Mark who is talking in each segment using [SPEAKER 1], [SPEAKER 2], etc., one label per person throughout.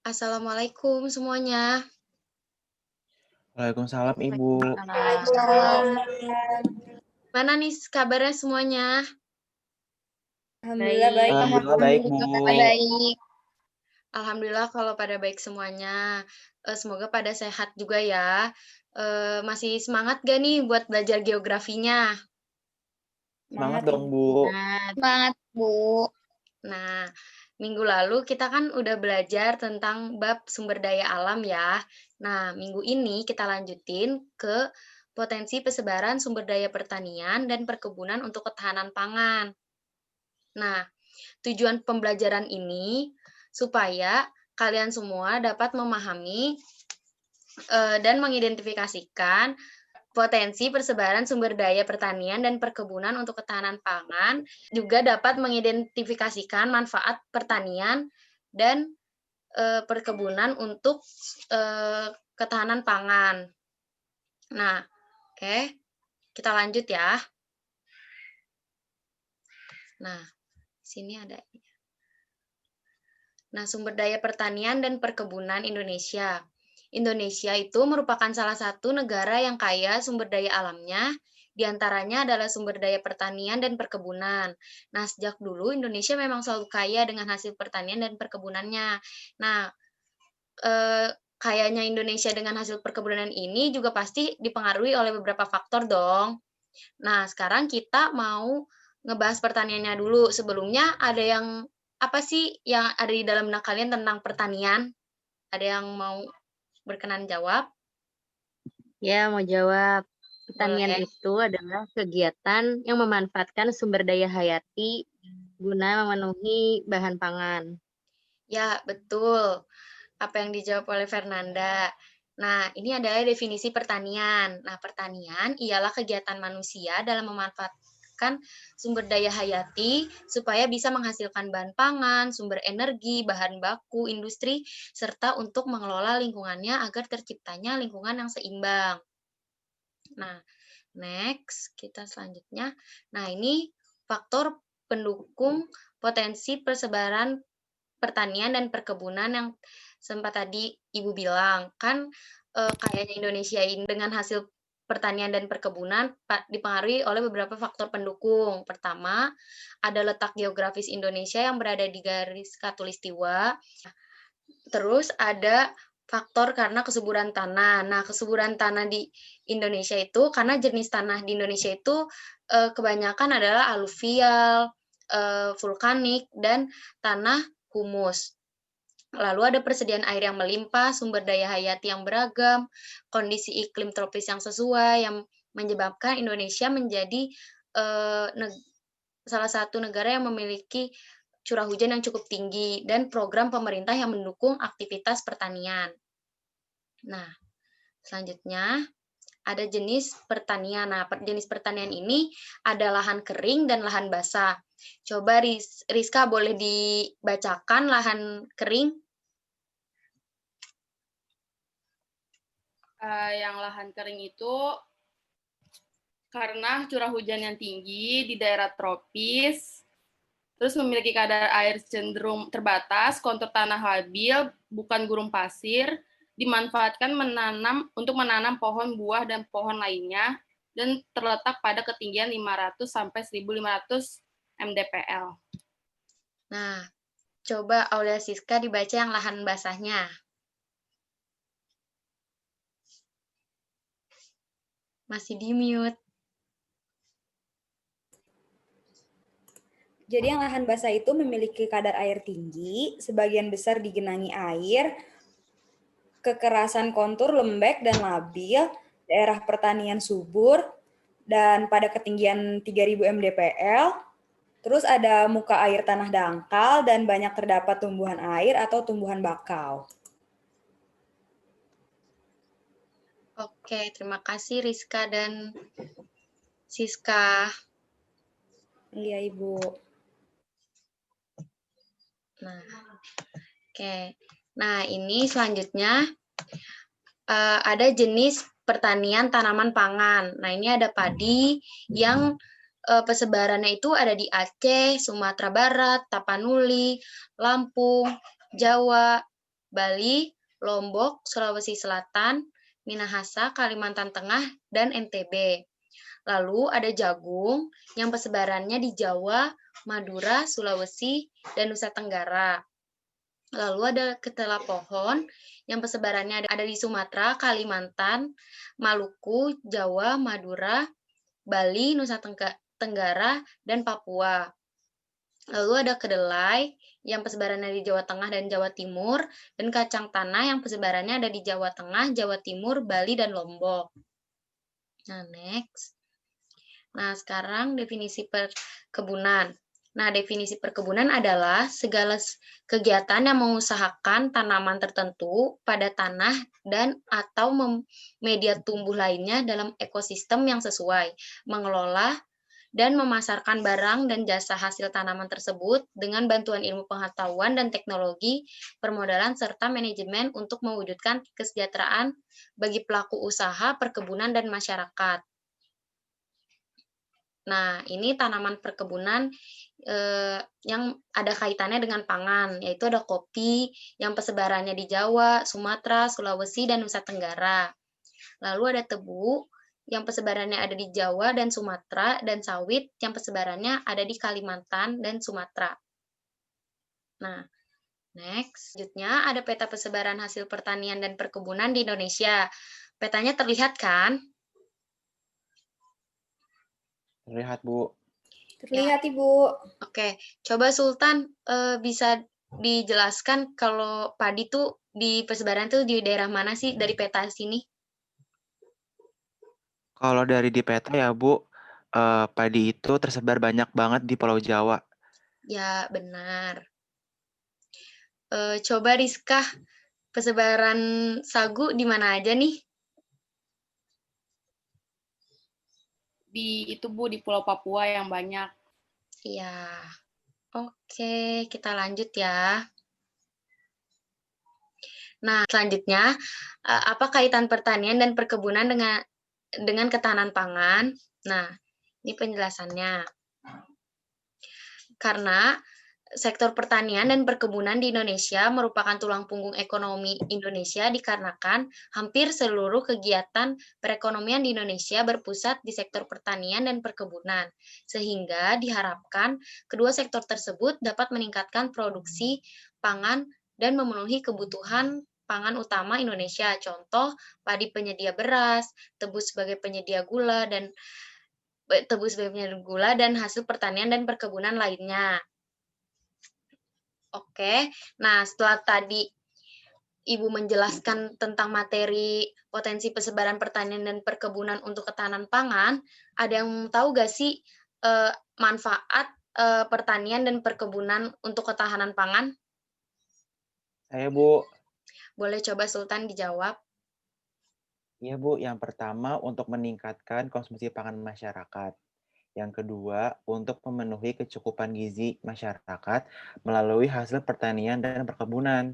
[SPEAKER 1] Assalamualaikum semuanya.
[SPEAKER 2] Waalaikumsalam Ibu.
[SPEAKER 3] Waalaikumsalam.
[SPEAKER 1] Mana nih kabarnya semuanya?
[SPEAKER 3] Alhamdulillah baik.
[SPEAKER 2] Alhamdulillah baik, Bu.
[SPEAKER 3] Baik.
[SPEAKER 1] Alhamdulillah kalau pada baik semuanya. Semoga pada sehat juga ya. Masih semangat gak nih buat belajar geografinya?
[SPEAKER 2] Semangat
[SPEAKER 3] Semangat,
[SPEAKER 2] dong, Bu.
[SPEAKER 3] Semangat, Bu.
[SPEAKER 1] Nah, minggu lalu kita kan udah belajar tentang bab sumber daya alam ya. Nah, minggu ini kita lanjutin ke potensi persebaran sumber daya pertanian dan perkebunan untuk ketahanan pangan. Nah, tujuan pembelajaran ini supaya kalian semua dapat memahami dan mengidentifikasikan potensi persebaran sumber daya pertanian dan perkebunan untuk ketahanan pangan, juga dapat mengidentifikasikan manfaat pertanian dan perkebunan untuk ketahanan pangan. Nah, oke, kita lanjut ya. Nah, sini ada. Nah, sumber daya pertanian dan perkebunan Indonesia. Indonesia itu merupakan salah satu negara yang kaya sumber daya alamnya, di antaranya adalah sumber daya pertanian dan perkebunan. Nah, sejak dulu Indonesia memang selalu kaya dengan hasil pertanian dan perkebunannya. Nah, kayanya Indonesia dengan hasil perkebunan ini juga pasti dipengaruhi oleh beberapa faktor dong. Nah, sekarang kita mau ngebahas pertaniannya dulu. Sebelumnya ada yang apa sih yang ada di dalam benak kalian tentang pertanian? Ada yang mau berkenan jawab?
[SPEAKER 4] Ya, mau jawab. Pertanian
[SPEAKER 1] Boleh.
[SPEAKER 4] itu adalah kegiatan yang memanfaatkan sumber daya hayati guna memenuhi bahan pangan.
[SPEAKER 1] Ya, betul. Apa yang dijawab oleh Fernanda. Nah, ini adalah definisi pertanian. Nah, pertanian ialah kegiatan manusia dalam memanfaatkan sumber daya hayati supaya bisa menghasilkan bahan pangan, sumber energi, bahan baku, industri, serta untuk mengelola lingkungannya agar terciptanya lingkungan yang seimbang. Nah, next, kita selanjutnya. Nah, ini faktor pendukung potensi persebaran pertanian dan perkebunan yang sempat tadi Ibu bilang. Kan kayaknya Indonesia ini dengan hasil pertanian dan perkebunan dipengaruhi oleh beberapa faktor pendukung. Pertama, ada letak geografis Indonesia yang berada di garis khatulistiwa. Terus ada faktor karena kesuburan tanah. Nah, kesuburan tanah di Indonesia itu karena jenis tanah di Indonesia itu kebanyakan adalah aluvial, vulkanik, dan tanah humus. Lalu ada persediaan air yang melimpah, sumber daya hayati yang beragam, kondisi iklim tropis yang sesuai, yang menyebabkan Indonesia menjadi salah satu negara yang memiliki curah hujan yang cukup tinggi, dan program pemerintah yang mendukung aktivitas pertanian. Nah, selanjutnya ada jenis pertanian. Nah, jenis pertanian ini ada lahan kering dan lahan basah. Coba Rizka boleh dibacakan lahan kering?
[SPEAKER 5] Yang lahan kering itu karena curah hujan yang tinggi di daerah tropis, terus memiliki kadar air cenderung terbatas, kontur tanah labil, bukan gurun pasir, dimanfaatkan untuk menanam pohon buah dan pohon lainnya, dan terletak pada ketinggian 500 sampai 1.500 mdpl.
[SPEAKER 1] Nah, coba Aulia Siska dibaca yang lahan basahnya. Masih di-mute.
[SPEAKER 3] Jadi yang lahan basah itu memiliki kadar air tinggi, sebagian besar digenangi air, kekerasan kontur lembek dan labil, daerah pertanian subur, dan pada ketinggian 3.000 mdpl, terus ada muka air tanah dangkal, dan banyak terdapat tumbuhan air atau tumbuhan bakau.
[SPEAKER 1] Oke, terima kasih Rizka dan Siska.
[SPEAKER 3] Iya, Ibu.
[SPEAKER 1] Nah, oke. Nah, ini selanjutnya ada jenis pertanian tanaman pangan. Nah, ini ada padi yang persebarannya itu ada di Aceh, Sumatera Barat, Tapanuli, Lampung, Jawa, Bali, Lombok, Sulawesi Selatan, Minahasa, Kalimantan Tengah, dan NTB. Lalu ada jagung yang persebarannya di Jawa, Madura, Sulawesi, dan Nusa Tenggara. Lalu ada ketela pohon yang persebarannya ada di Sumatera, Kalimantan, Maluku, Jawa, Madura, Bali, Nusa Tenggara, dan Papua. Lalu ada kedelai yang persebarannya di Jawa Tengah dan Jawa Timur, dan kacang tanah yang persebarannya ada di Jawa Tengah, Jawa Timur, Bali, dan Lombok. Nah, next. Nah, sekarang definisi perkebunan. Nah, definisi perkebunan adalah segala kegiatan yang mengusahakan tanaman tertentu pada tanah dan atau media tumbuh lainnya dalam ekosistem yang sesuai, mengelola dan memasarkan barang dan jasa hasil tanaman tersebut dengan bantuan ilmu pengetahuan dan teknologi, permodalan, serta manajemen untuk mewujudkan kesejahteraan bagi pelaku usaha, perkebunan, dan masyarakat. Nah, ini tanaman perkebunan yang ada kaitannya dengan pangan, yaitu ada kopi yang persebarannya di Jawa, Sumatera, Sulawesi, dan Nusa Tenggara. Lalu ada tebu yang persebarannya ada di Jawa dan Sumatera, dan sawit yang persebarannya ada di Kalimantan dan Sumatera. Nah, next. Selanjutnya ada peta persebaran hasil pertanian dan perkebunan di Indonesia. Petanya terlihat kan?
[SPEAKER 2] Terlihat, Bu.
[SPEAKER 3] Terlihat, Ibu.
[SPEAKER 1] Oke, coba Sultan bisa dijelaskan kalau padi tuh di persebaran tuh di daerah mana sih dari peta sini?
[SPEAKER 2] Kalau dari di peta ya, Bu, padi itu tersebar banyak banget di Pulau Jawa.
[SPEAKER 1] Ya, benar. Coba Rizka, persebaran sagu di mana aja nih?
[SPEAKER 5] Di itu Bu, di Pulau Papua yang banyak.
[SPEAKER 1] Iya. Oke, kita lanjut ya. Nah, selanjutnya, apa kaitan pertanian dan perkebunan dengan ketahanan pangan? Nah, ini penjelasannya. Karena sektor pertanian dan perkebunan di Indonesia merupakan tulang punggung ekonomi Indonesia dikarenakan hampir seluruh kegiatan perekonomian di Indonesia berpusat di sektor pertanian dan perkebunan, sehingga diharapkan kedua sektor tersebut dapat meningkatkan produksi pangan dan memenuhi kebutuhan pangan utama Indonesia. Contoh, padi penyedia beras, tebu sebagai penyedia gula, dan hasil pertanian dan perkebunan lainnya. Oke, nah setelah tadi Ibu menjelaskan tentang materi potensi persebaran pertanian dan perkebunan untuk ketahanan pangan, ada yang tahu nggak sih manfaat pertanian dan perkebunan untuk ketahanan pangan?
[SPEAKER 2] Saya, Bu.
[SPEAKER 1] Boleh coba Sultan dijawab.
[SPEAKER 2] Iya, Bu. Yang pertama untuk meningkatkan konsumsi pangan masyarakat. Yang kedua, untuk memenuhi kecukupan gizi masyarakat melalui hasil pertanian dan perkebunan.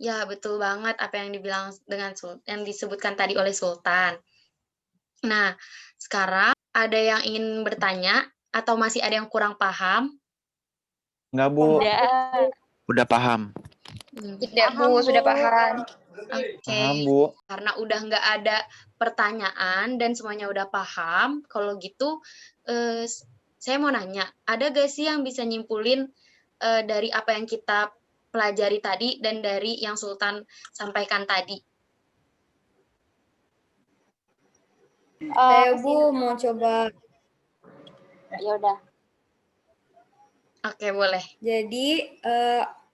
[SPEAKER 1] Ya, betul banget apa yang dibilang yang disebutkan tadi oleh Sultan. Nah, sekarang ada yang ingin bertanya atau masih ada yang kurang paham?
[SPEAKER 2] Enggak, Bu. Udah paham.
[SPEAKER 3] Tidak, Bu, sudah paham.
[SPEAKER 1] Oke,
[SPEAKER 2] Paham, Bu.
[SPEAKER 1] karena udah nggak ada pertanyaan dan semuanya udah paham, kalau gitu saya mau nanya, ada gak sih yang bisa nyimpulin dari apa yang kita pelajari tadi dan dari yang Sultan sampaikan tadi?
[SPEAKER 3] Saya, Bu, mau coba.
[SPEAKER 4] Ya udah.
[SPEAKER 1] Oke, boleh.
[SPEAKER 3] Jadi,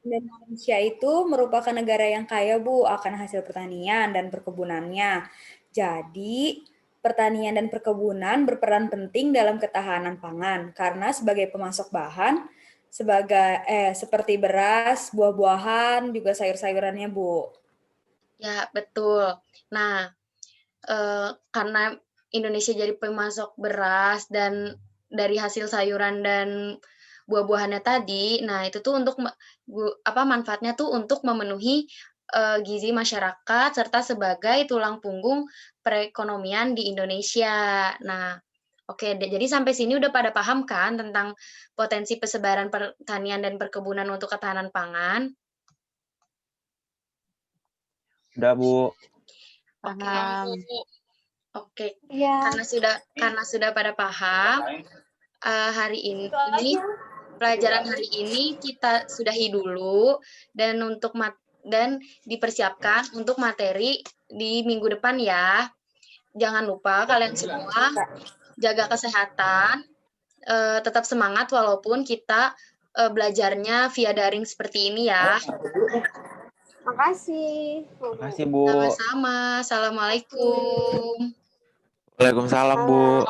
[SPEAKER 3] Indonesia itu merupakan negara yang kaya, Bu, akan hasil pertanian dan perkebunannya. Jadi, pertanian dan perkebunan berperan penting dalam ketahanan pangan karena sebagai pemasok bahan seperti beras, buah-buahan, juga sayur-sayurannya, Bu.
[SPEAKER 1] Ya, betul. Nah, karena Indonesia jadi pemasok beras dan dari hasil sayuran dan buah-buahannya tadi, nah itu tuh untuk manfaatnya tuh untuk memenuhi gizi masyarakat serta sebagai tulang punggung perekonomian di Indonesia. Nah, oke, jadi sampai sini udah pada paham kan tentang potensi persebaran pertanian dan perkebunan untuk ketahanan pangan?
[SPEAKER 2] Udah, Bu.
[SPEAKER 1] Oke,
[SPEAKER 4] Paham.
[SPEAKER 1] Bu. Oke,
[SPEAKER 3] Iya.
[SPEAKER 1] karena sudah pada paham, hari ini pelajaran hari ini kita sudahi dulu dan dan dipersiapkan untuk materi di minggu depan ya. Jangan lupa kalian semua jaga kesehatan, tetap semangat walaupun kita belajarnya via daring seperti ini ya.
[SPEAKER 3] Makasih.
[SPEAKER 2] Makasih, Bu.
[SPEAKER 1] Sama-sama. Assalamualaikum.
[SPEAKER 2] Waalaikumsalam, Bu.